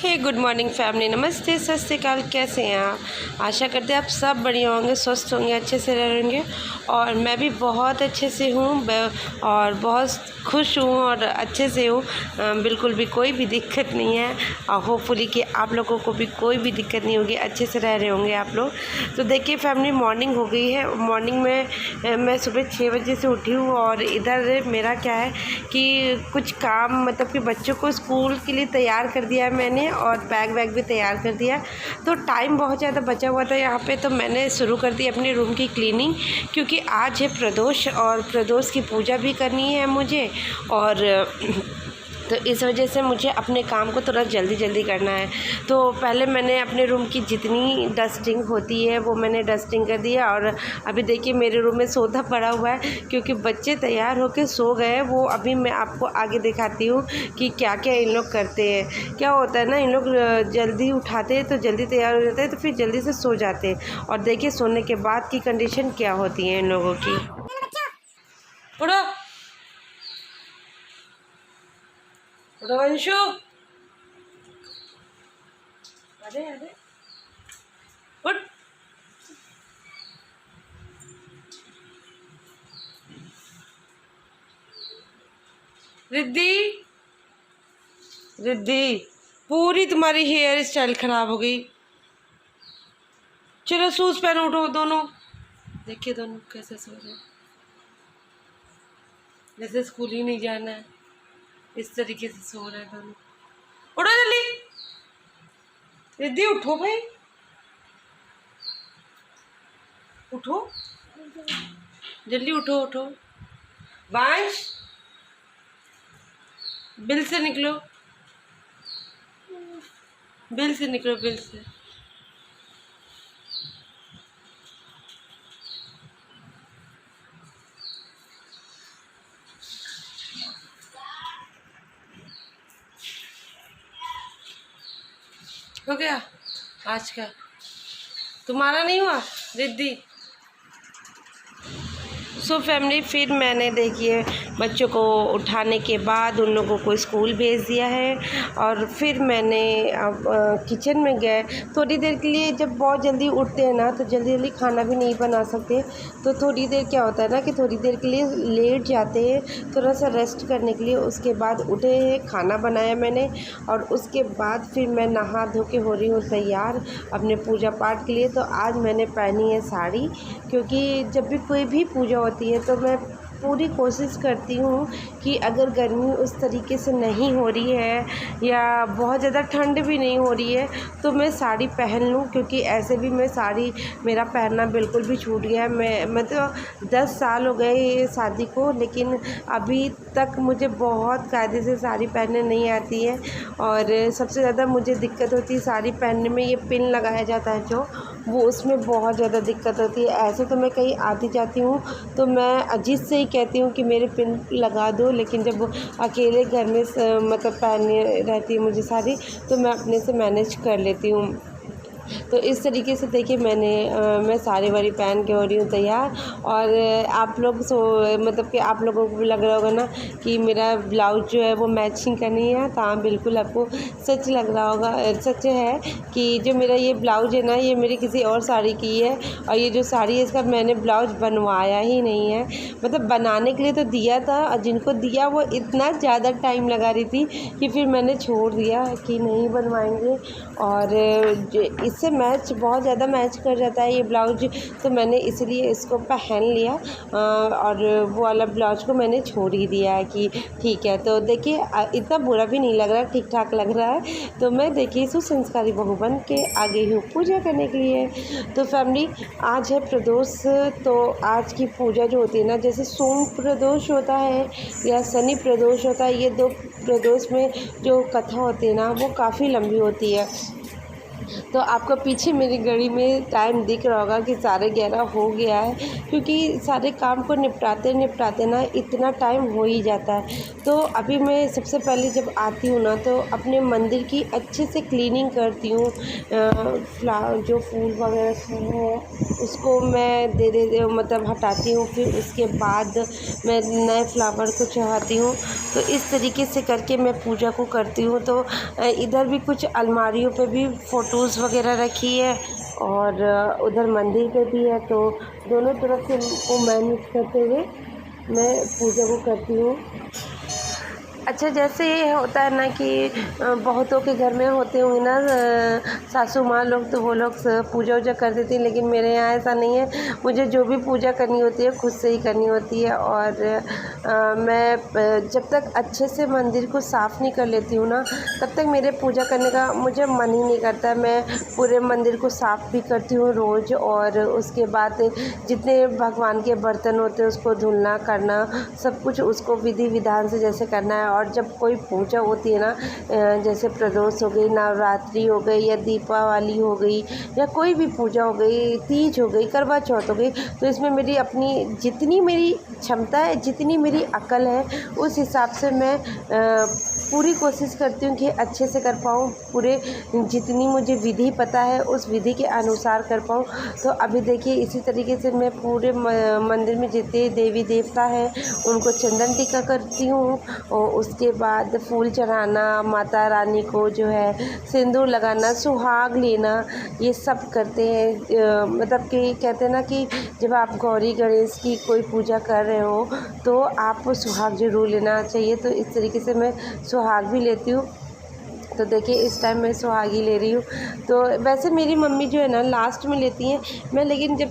हे good morning family, नमस्ते, सत श्री अकाल। कैसे हैं आप? आशा करते हैं आप सब बढ़िया होंगे, स्वस्थ होंगे, अच्छे से रहेंगे। और मैं भी बहुत अच्छे से हूँ और बहुत खुश हूँ और अच्छे से हूँ। बिल्कुल भी कोई भी दिक्कत नहीं है और होपफुली कि आप लोगों को भी कोई भी दिक्कत नहीं होगी, अच्छे से रह रहे होंगे आप लोग। तो देखिए फैमिली, मॉर्निंग हो गई है। मॉर्निंग में मैं सुबह 6 बजे से उठी हूँ और इधर मेरा क्या है कि कुछ काम मतलब कि बच्चों को स्कूल के लिए तैयार कर दिया है मैंने और बैग वैग भी तैयार कर दिया। तो टाइम बहुत ज़्यादा बचा हुआ था यहाँ पे, तो मैंने शुरू कर दी अपने रूम की क्लीनिंग, क्योंकि आज है प्रदोष और प्रदोष की पूजा भी करनी है मुझे। और तो इस वजह से मुझे अपने काम को थोड़ा जल्दी करना है। तो पहले मैंने अपने रूम की जितनी डस्टिंग होती है वो मैंने डस्टिंग कर दिया। और अभी देखिए मेरे रूम में सोधा पड़ा हुआ है, क्योंकि बच्चे तैयार होकर सो गए। वो अभी मैं आपको आगे दिखाती हूँ कि क्या क्या इन लोग करते हैं। क्या होता है ना, इन लोग जल्दी उठाते हैं तो जल्दी तैयार हो जाते हैं, तो फिर जल्दी से सो जाते हैं। और देखिए सोने के बाद की कंडीशन क्या होती है इन लोगों की। उठो वंशु, अरे अरे उठ। रिद्धि रिद्धि, पूरी तुम्हारी हेयर स्टाइल खराब हो गई। चलो शूज पहनो, उठो दोनों। देखिए दोनों कैसे सो रहे हैं, जैसे स्कूल ही नहीं जाना है, इस तरीके से सो रहे हैं दोनों। उठो जल्दी, रिद्धि उठो भाई, उठो जल्दी, उठो उठो। वांश, बिल से निकलो, बिल से निकलो, बिल से। हो गया आज का, तुम्हारा नहीं हुआ रिद्धि? सो फैमिली, फिर मैंने देखिए बच्चों को उठाने के बाद उन लोगों को स्कूल भेज दिया है। और फिर मैंने अब किचन में गए थोड़ी देर के लिए। जब बहुत जल्दी उठते हैं ना तो जल्दी खाना भी नहीं बना सकते, तो थोड़ी देर क्या होता है ना कि थोड़ी देर के लिए लेट जाते हैं, थोड़ा सा रेस्ट करने के लिए। उसके बाद उठे हैं, खाना बनाया मैंने और उसके बाद फिर मैं नहा धो के हो रही हूँ तैयार अपने पूजा पाठ के लिए। तो आज मैंने पहनी है साड़ी, क्योंकि जब भी कोई भी पूजा होती है तो मैं पूरी कोशिश करती हूँ कि अगर गर्मी उस तरीके से नहीं हो रही है या बहुत ज़्यादा ठंड भी नहीं हो रही है तो मैं साड़ी पहन लूँ, क्योंकि ऐसे भी मैं साड़ी मेरा पहनना बिल्कुल भी छूट गया है। मैं तो 10 साल हो गए ये शादी को, लेकिन अभी तक मुझे बहुत कायदे से साड़ी पहनने नहीं आती है। और सबसे ज़्यादा मुझे दिक्कत होती है साड़ी पहनने में, ये पिन लगाया जाता है जो, वो उसमें बहुत ज़्यादा दिक्कत होती है। ऐसे तो मैं कहीं आती जाती हूँ तो मैं अजीत से ही कहती हूँ कि मेरे पिन लगा दो, लेकिन जब अकेले घर में मतलब पहननी रहती है मुझे साड़ी तो मैं अपने से मैनेज कर लेती हूँ। तो इस तरीके से देखिए मैं साड़ी वाड़ी पहन के हो रही हूँ तैयार। और आप लोग मतलब कि आप लोगों को भी लग रहा होगा ना कि मेरा ब्लाउज जो है वो मैचिंग का नहीं है। तो हाँ, बिल्कुल आपको सच लग रहा होगा। सच है कि जो मेरा ये ब्लाउज है ना, ये मेरी किसी और साड़ी की है। और ये जो साड़ी है इसका मैंने ब्लाउज बनवाया ही नहीं है। मतलब बनाने के लिए तो दिया था और जिनको दिया वो इतना ज़्यादा टाइम लगा रही थी कि फिर मैंने छोड़ दिया कि नहीं बनवाएंगे। और इससे मैच बहुत ज़्यादा मैच कर जाता है ये ब्लाउज, तो मैंने इसलिए इसको पहन लिया। और वो वाला ब्लाउज को मैंने छोड़ ही दिया है कि ठीक है। तो देखिए इतना बुरा भी नहीं लग रहा, ठीक ठाक लग रहा है। तो मैं देखिए सुसंस्कारी बहू बन के आ गई हूँ पूजा करने के लिए। तो फैमिली, आज है प्रदोष। तो आज की पूजा जो होती है ना, जैसे सोम प्रदोष होता है या शनि प्रदोष होता है, ये दो प्रदोष में जो कथा होती है ना वो काफ़ी लंबी होती है। तो आपको पीछे मेरी घड़ी में टाइम दिख रहा होगा कि 11:30 हो गया है, क्योंकि सारे काम को निपटाते निपटाते ना इतना टाइम हो ही जाता है। तो अभी मैं सबसे पहले जब आती हूँ ना, तो अपने मंदिर की अच्छे से क्लीनिंग करती हूँ। जो फूल वगैरह सब है उसको मैं दे मतलब हटाती हूँ, फिर उसके बाद मैं नए फ्लावर को चढ़ाती हूँ। तो इस तरीके से करके मैं पूजा को करती हूँ। तो इधर भी कुछ अलमारियों पे भी फ़ोटोज़ वगैरह रखी है, और उधर मंदिर पे भी है, तो दोनों तरफ से को मैनेज करते हुए मैं पूजा को करती हूँ। अच्छा, जैसे ये होता है ना कि बहुतों के घर में होते होंगे ना सासू माँ लोग, तो वो लोग पूजा वूजा कर देती हैं, लेकिन मेरे यहाँ ऐसा नहीं है। मुझे जो भी पूजा करनी होती है खुद से ही करनी होती है, और मैं जब तक अच्छे से मंदिर को साफ़ नहीं कर लेती हूँ ना, तब तक मेरे पूजा करने का मुझे मन ही नहीं करता है। मैं पूरे मंदिर को साफ़ भी करती हूँ रोज़, और उसके बाद जितने भगवान के बर्तन होते हैं उसको धुलना करना, सब कुछ उसको विधि विधान से जैसे करना है। और जब कोई पूजा होती है ना, जैसे प्रदोष हो गई, नवरात्रि हो गई, या दीपावली हो गई, या कोई भी पूजा हो गई, तीज हो गई, करवा चौथ हो गई, तो इसमें मेरी अपनी जितनी मेरी क्षमता है, जितनी मेरी अकल है, उस हिसाब से मैं पूरी कोशिश करती हूँ कि अच्छे से कर पाऊँ, पूरे जितनी मुझे विधि पता है उस विधि के अनुसार कर पाऊँ। तो अभी देखिए इसी तरीके से मैं पूरे मंदिर में जितने देवी देवता हैं उनको चंदन टीका करती हूँ, और उसके बाद फूल चढ़ाना, माता रानी को जो है सिंदूर लगाना, सुहाग लेना, ये सब करते हैं। मतलब कि कहते हैं ना कि जब आप गौरी गणेश की कोई पूजा कर रहे हो तो आप सुहाग ज़रूर लेना चाहिए। तो इस तरीके से मैं सुहाग भी लेती हूँ। तो देखिए इस टाइम मैं सुहागी ले रही हूँ। तो वैसे मेरी मम्मी जो है ना लास्ट में लेती हैं, मैं लेकिन जब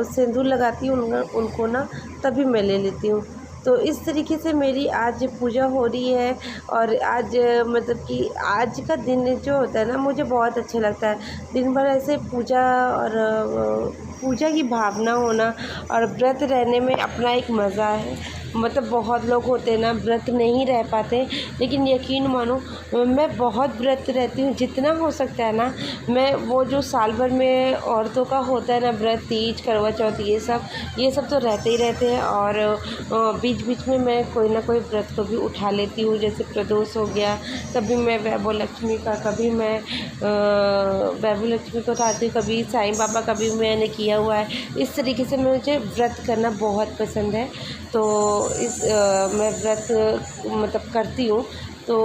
सिंदूर लगाती हूँ उनको ना, तभी मैं ले लेती हूँ। तो इस तरीके से मेरी आज पूजा हो रही है, और आज मतलब कि आज का दिन जो होता है ना मुझे बहुत अच्छा लगता है। दिन भर ऐसे पूजा और पूजा की भावना होना और व्रत रहने में अपना एक मज़ा है। मतलब बहुत लोग होते हैं ना व्रत नहीं रह पाते, लेकिन यकीन मानो मैं बहुत व्रत रहती हूँ। जितना हो सकता है ना, मैं वो जो साल भर में औरतों का होता है ना व्रत, तीज, करवा चौथ, ये सब तो रहते ही रहते हैं। और बीच बीच में मैं कोई ना कोई व्रत को भी उठा लेती हूँ। जैसे प्रदोष हो गया, कभी मैं वैभव लक्ष्मी का, कभी मैं वैभव लक्ष्मी को उठाती हूँ, कभी साईं बाबा का भी मैंने किया हुआ है। इस तरीके से मुझे व्रत करना बहुत पसंद है। तो मैं व्रत मतलब करती हूँ, तो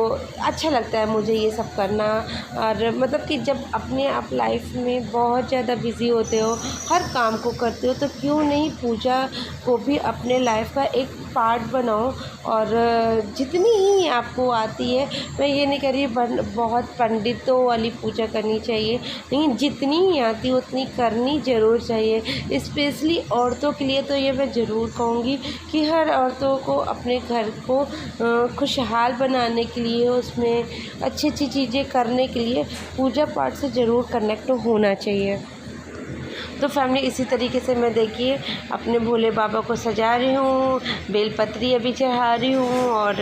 अच्छा लगता है मुझे ये सब करना। और मतलब कि जब अपने आप लाइफ में बहुत ज़्यादा बिज़ी होते हो, हर काम को करते हो, तो क्यों नहीं पूजा को भी अपने लाइफ का एक पार्ट बनाओ। और जितनी ही आपको आती है, मैं ये नहीं कह रही बहुत पंडितों वाली पूजा करनी चाहिए, लेकिन जितनी ही आती है उतनी करनी ज़रूर चाहिए। स्पेशली औरतों के लिए तो ये मैं ज़रूर कहूँगी कि हर औरतों को अपने घर को खुशहाल बनाने के लिए, उसमें अच्छी अच्छी चीज़ें करने के लिए पूजा पाठ से ज़रूर कनेक्ट होना चाहिए। तो फैमिली इसी तरीके से मैं देखिए अपने भोले बाबा को सजा रही हूँ, बेलपत्री अभी चढ़ा रही हूँ। और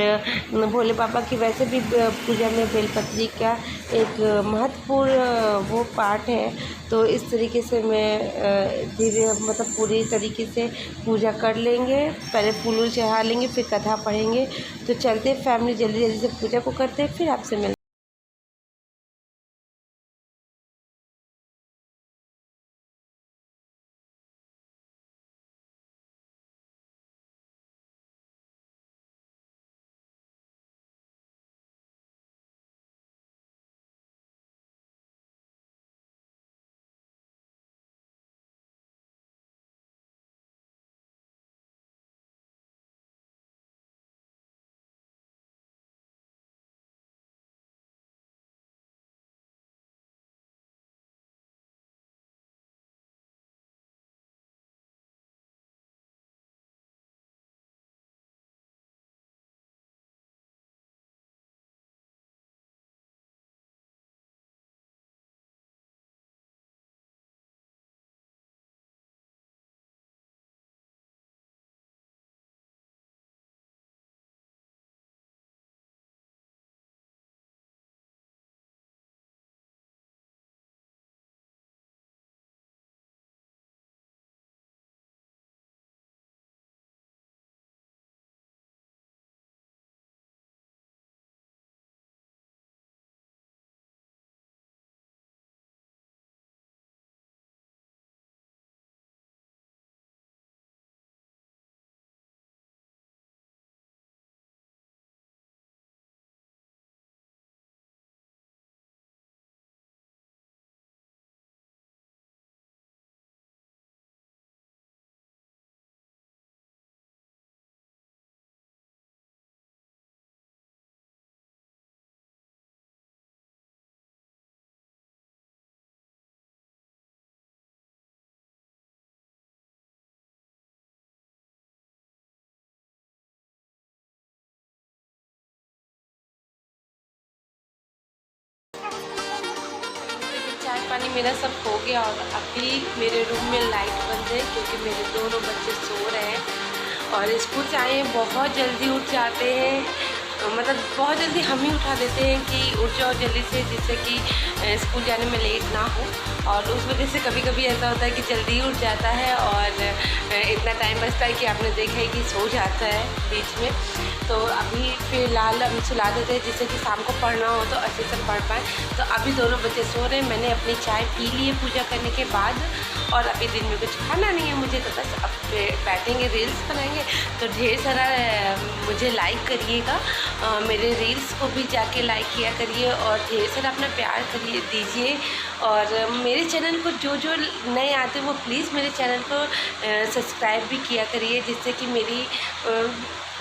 भोले बाबा की वैसे भी पूजा में बेलपत्री का एक महत्वपूर्ण वो पार्ट है। तो इस तरीके से मैं धीरे मतलब पूरी तरीके से पूजा कर लेंगे, पहले फूल वूल चढ़ा लेंगे, फिर कथा पढ़ेंगे। तो चलते फैमिली जल्दी जल्दी से पूजा को करते हैं, फिर आपसे मिलते हैं। पानी मेरा सब हो गया और अभी मेरे रूम में लाइट बंद है क्योंकि मेरे दोनों बच्चे सो रहे हैं और स्कूल से आए हैं, बहुत जल्दी उठ जाते हैं। मतलब बहुत जल्दी हम ही उठा देते हैं कि उठ जाओ जल्दी से, जिससे कि स्कूल जाने में लेट ना हो। और उस वजह से कभी कभी ऐसा होता है कि जल्दी उठ जाता है और इतना टाइम बचता है कि आपने देखा है कि सो जाता है बीच में। तो अभी फ़िलहाल हम सुला देते हैं जिससे कि शाम को पढ़ना हो तो अच्छे से पढ़ पाए। तो अभी दोनों बच्चे सो रहे हैं, मैंने अपनी चाय पी ली है पूजा करने के बाद और अभी दिन में कुछ खाना नहीं है मुझे, तो बस अब बैठेंगे रील्स बनाएंगे। तो ढेर सारा मुझे लाइक करिएगा, मेरे रील्स को भी जाके लाइक किया करिए और ढेर सारा अपना प्यार करिए दीजिए। और मेरे चैनल को जो जो नए आते हैं वो प्लीज़ मेरे चैनल को सब्सक्राइब भी किया करिए, जिससे कि मेरी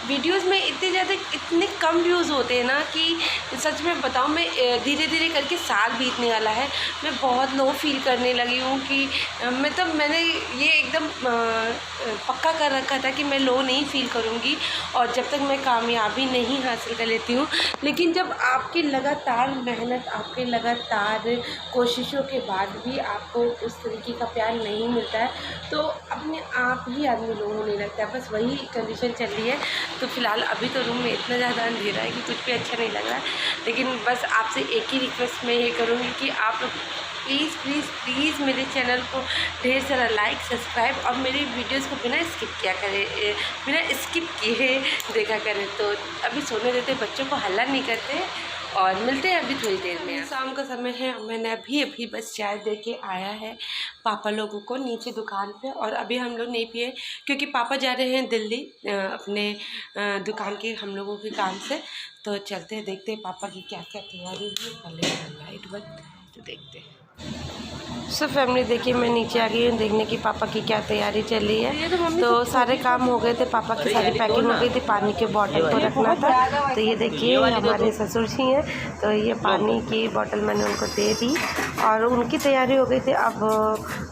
वीडियोस में इतने कम व्यूज़ होते हैं ना कि सच में बताऊँ, मैं धीरे धीरे करके साल बीतने वाला है, मैं बहुत लो फील करने लगी हूँ कि मतलब मैंने ये एकदम पक्का कर रखा था कि मैं लो नहीं फील करूँगी और जब तक मैं कामयाबी नहीं हासिल कर लेती हूँ। लेकिन जब आपकी लगातार मेहनत, आपके लगातार कोशिशों के बाद भी आपको उस तरीके का प्यार नहीं मिलता है तो अपने आप ही आदमी लो होने लगता है। बस वही कंडीशन चल रही है। तो फ़िलहाल अभी तो रूम में इतना ज़्यादा अंधेरा है कि कुछ भी अच्छा नहीं लग रहा है, लेकिन बस आपसे एक ही रिक्वेस्ट मैं ये करूँगी कि आप लोग प्लीज़ प्लीज़ प्लीज़ मेरे चैनल को ढेर सारा लाइक, सब्सक्राइब और मेरी वीडियोस को बिना स्किप किया करें, बिना स्किप किए देखा करें। तो अभी सोने देते, बच्चों को हल्ला नहीं करते और मिलते हैं अभी थोड़ी देर में। शाम का समय है, मैंने अभी बस चाय दे के आया है पापा लोगों को नीचे दुकान पे और अभी हम लोग नहीं पिए क्योंकि पापा जा रहे हैं दिल्ली अपने दुकान के हम लोगों के काम से। तो चलते हैं, देखते हैं पापा की क्या क्या तैयारी हुई। पहले लाइट बंद तो देखते हैं। सो फैमिली देखिए, मैं नीचे आ गई हूँ देखने की पापा की क्या तैयारी चल रही है। तो सारे काम हो गए थे, पापा की सारी पैकिंग हो गई थी, पानी के बॉटल को रखना था। तो ये देखिए हमारे ससुर जी हैं, तो ये पानी की बॉटल मैंने उनको दे दी और उनकी तैयारी हो गई थी। अब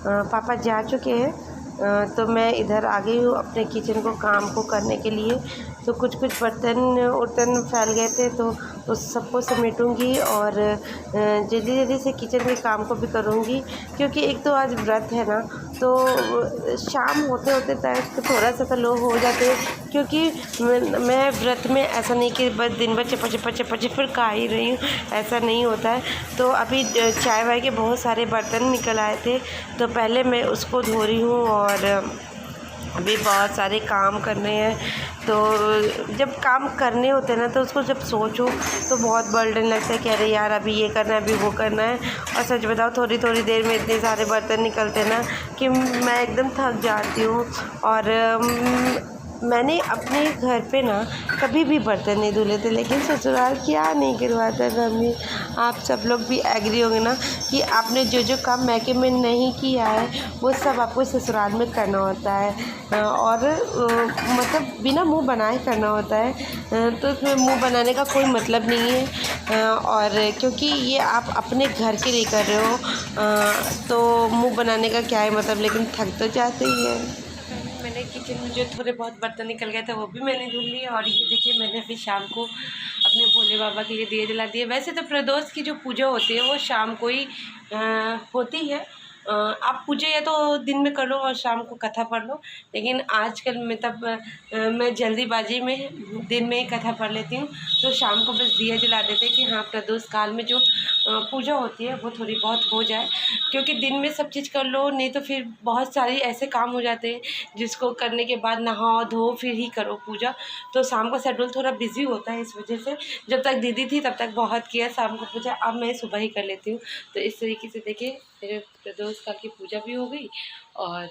पापा जा चुके हैं तो मैं इधर आ गई हूँ अपने किचन को काम को करने के लिए। तो कुछ बर्तन उर्तन फैल गए थे तो उस सबको समेटूंगी और जल्दी जल्दी से किचन के काम को भी करूँगी क्योंकि एक तो आज व्रत है ना, तो शाम होते होते तक थोड़ा सा तो लो हो जाते हैं क्योंकि मैं व्रत में ऐसा नहीं कि बस दिन भर चपा फिर खा ही रही हूँ, ऐसा नहीं होता है। तो अभी चाय वाय के बहुत सारे बर्तन निकल आए थे तो पहले मैं उसको धो रही हूँ और अभी बहुत सारे काम करने हैं। तो जब काम करने होते हैं ना तो उसको जब सोचो तो बहुत बर्डन लगता है कि अरे यार अभी ये करना है, अभी वो करना है। और सच बताओ थोड़ी थोड़ी देर में इतने सारे बर्तन निकलते हैं ना कि मैं एकदम थक जाती हूँ। और मैंने अपने घर पे ना कभी भी बर्तन नहीं धुले थे, लेकिन ससुराल क्या नहीं करवाता मम्मी। आप सब लोग भी एग्री होंगे ना कि आपने जो जो काम मैके में नहीं किया है वो सब आपको ससुराल में करना होता है और मतलब बिना मुंह बनाए करना होता है। तो इसमें मुंह बनाने का कोई मतलब नहीं है और क्योंकि ये आप अपने घर के लिए कर रहे हो तो मुंह बनाने का क्या है मतलब, लेकिन थक तो जाते ही है। मैंने किचन में जो थोड़े बहुत बर्तन निकल गए थे वो भी मैंने धुल लिए और ये देखिए मैंने अभी शाम को अपने भोले बाबा के लिए दिए जला दिए। वैसे तो प्रदोष की जो पूजा होती है वो शाम को ही होती है। आप पूजा या तो दिन में कर लो और शाम को कथा पढ़ लो, लेकिन आजकल मैं मैं जल्दीबाजी में दिन में ही कथा पढ़ लेती हूँ। तो शाम को बस दिया जला देते हैं कि हाँ प्रदोष काल में जो पूजा होती है वो थोड़ी बहुत हो जाए, क्योंकि दिन में सब चीज़ कर लो नहीं तो फिर बहुत सारे ऐसे काम हो जाते हैं जिसको करने के बाद नहाओ धो फिर ही करो पूजा। तो शाम का शेड्यूल थोड़ा बिजी होता है, इस वजह से जब तक दीदी थी तब तक बहुत किया शाम को पूजा, अब मैं सुबह ही कर लेती हूँ। तो इस तरीके से देखिए मेरे प्रदोष काल की पूजा भी हो गई और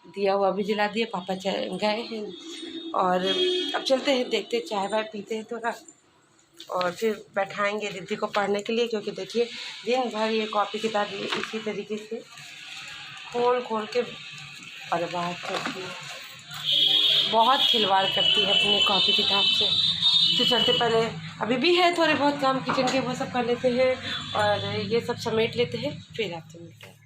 दिया हुआ भी जला दिया। पापा गए हैं और अब चलते हैं, देखते हैं चाय वाय पीते हैं थोड़ा और फिर बैठाएंगे दीदी को पढ़ने के लिए, क्योंकि देखिए दिन भर ये कॉपी किताब ये इसी तरीके से खोल खोल के बर्बाद करती है, बहुत खिलवाड़ करती है अपनी कॉपी किताब से। तो चलते पहले अभी भी है थोड़े बहुत काम किचन के वो सब कर लेते हैं और ये सब समेट लेते हैं फिर आपसे मिलते हैं।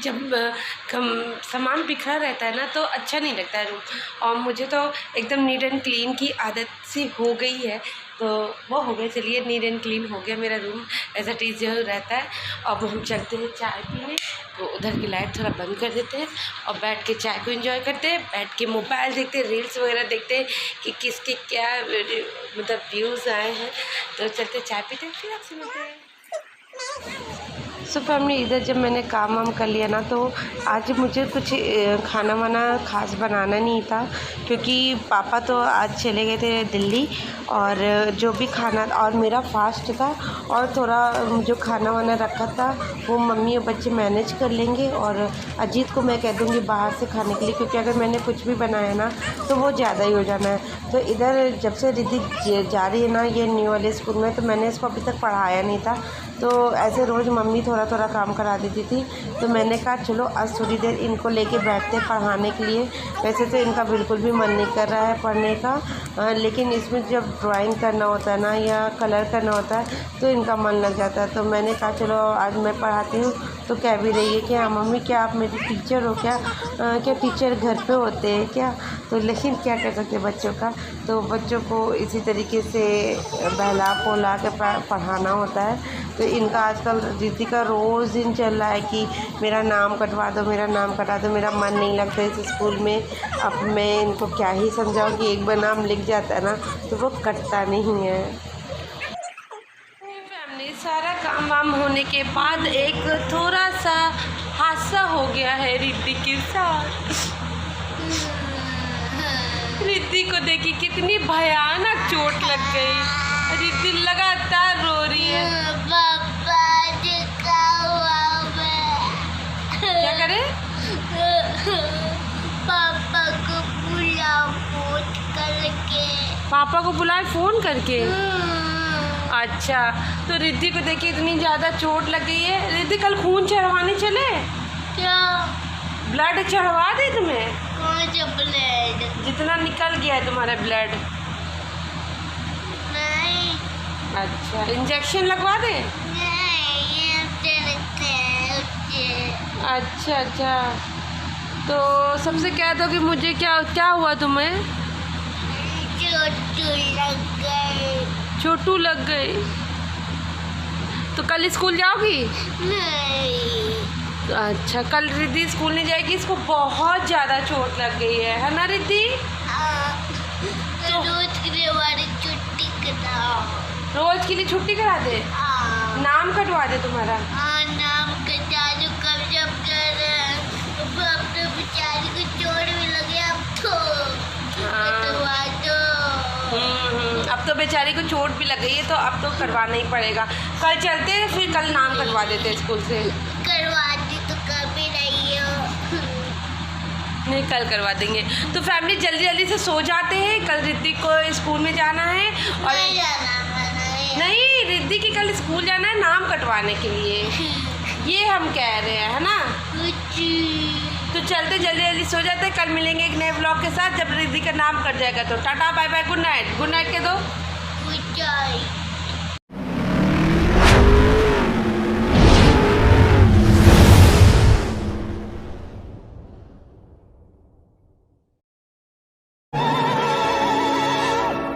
जब सामान बिखरा रहता है ना तो अच्छा नहीं लगता है रूम। और मुझे तो एकदम नीट एंड क्लीन की आदत सी हो गई है, तो वो हो गया। चलिए, नीट एंड क्लीन हो गया मेरा रूम, ऐसा टीज जो रहता है। अब हम चलते हैं चाय पीने, तो उधर की लाइट थोड़ा बंद कर देते हैं और बैठ के चाय को एंजॉय करते हैं, बैठ के मोबाइल देखते हैं, रील्स वगैरह देखते हैं कि किसके क्या मतलब व्यूज़ आए हैं। तो चलते चाय पीते हैं, फिर आपसे मिलते हैं। सो फैमिली, इधर जब मैंने काम वाम कर लिया ना, तो आज मुझे कुछ खाना वाना ख़ास बनाना नहीं था, क्योंकि पापा तो आज चले गए थे दिल्ली, और जो भी खाना और मेरा फास्ट था, और थोड़ा जो खाना वाना रखा था वो मम्मी और बच्चे मैनेज कर लेंगे। और अजीत को मैं कह दूँगी बाहर से खाने के लिए, क्योंकि अगर मैंने कुछ भी बनाया ना तो वो ज़्यादा ही हो जाना है। तो इधर जब से रिद्धि जा रही है ना ये न्यू वाले स्कूल में, तो मैंने इसको अभी तक पढ़ाया नहीं था, तो ऐसे रोज़ मम्मी थोड़ा थोड़ा काम करा देती थी। तो मैंने कहा चलो आज थोड़ी देर इनको लेके बैठते पढ़ाने के लिए। वैसे तो इनका बिल्कुल भी मन नहीं कर रहा है पढ़ने का, लेकिन इसमें जब ड्राइंग करना होता है ना या कलर करना होता है तो इनका मन लग जाता है। तो मैंने कहा चलो आज मैं पढ़ाती हूँ। तो कह भी रही है कि हाँ मम्मी, क्या आप मेरी टीचर हो क्या? क्या टीचर घर पे होते हैं क्या? तो लेकिन क्या कर सकते बच्चों का, तो बच्चों को इसी तरीके से बहला पोला के पढ़ाना होता है। तो इनका आजकल रिद्धि का रोज़ दिन चल रहा है कि मेरा नाम कटवा दो, मेरा नाम कटा दो, मेरा मन नहीं लगता इस स्कूल में। अब मैं इनको क्या ही समझाऊँ कि एक बार नाम लिख जाता है ना तो वो कटता नहीं है। फैमिली, सारा काम वाम होने के बाद एक थोड़ा सा हादसा हो गया है रिद्धि के साथ। रिद्धि को देखी कितनी भयानक चोट लग गई। रिद्धि लगातार रो रही है। पापा क्या करे? पापा को बुलाओ फोन करके। पापा को बुलाए फ़ोन करके? अच्छा, तो रिद्धि को देखिए इतनी ज़्यादा चोट लग गई है। रिद्धि कल खून चढ़वाने चले? क्या ब्लड चढ़वा दे तुम्हें? कौन सा ब्लड? जितना निकल गया है तुम्हारा ब्लड। नहीं। अच्छा, इंजेक्शन लगवा दे? नहीं, ये अच्छा अच्छा, तो सबसे कह दो कि मुझे क्या क्या हुआ तुम्हें? चोटू लग गई। चोटू लग गई? तो कल स्कूल जाओगी? नहीं। अच्छा, कल रिद्धि स्कूल नहीं जाएगी, इसको बहुत ज़्यादा चोट लग गई है ना रिद्धि? तो रोज के लिए हमारी छुट्टी कराओ। रोज के लिए छुट्टी करा दे? नाम कटवा दे तुम्हारा? नाम कटा दो। कब जब अब तो बेचारी को चोट भी लगे, अब तो कटवा दो। अब तो बेचारी को चोट भी लग गई है, तो अब तो करवाना ही पड़ेगा। कल चलते हैं, फिर कल नाम कटवा देते हैं स्कूल से। करवाती तो कभी नहीं हो। नहीं, कल करवा देंगे। तो फैमिली जल्दी जल्दी से सो जाते हैं, कल रिद्धि को स्कूल में जाना है। और नहीं जाना नहीं, रिद्धि की कल स्कूल जाना है नाम कटवाने के लिए, ये हम कह रहे हैं, है ना? तो चलते जल्दी जल्दी सो जाते हैं। कल मिलेंगे एक नए ब्लॉग के साथ जब रिद्धि का नाम कट जाएगा। तो tata bye bye, good night. Good night कह दो। Good night.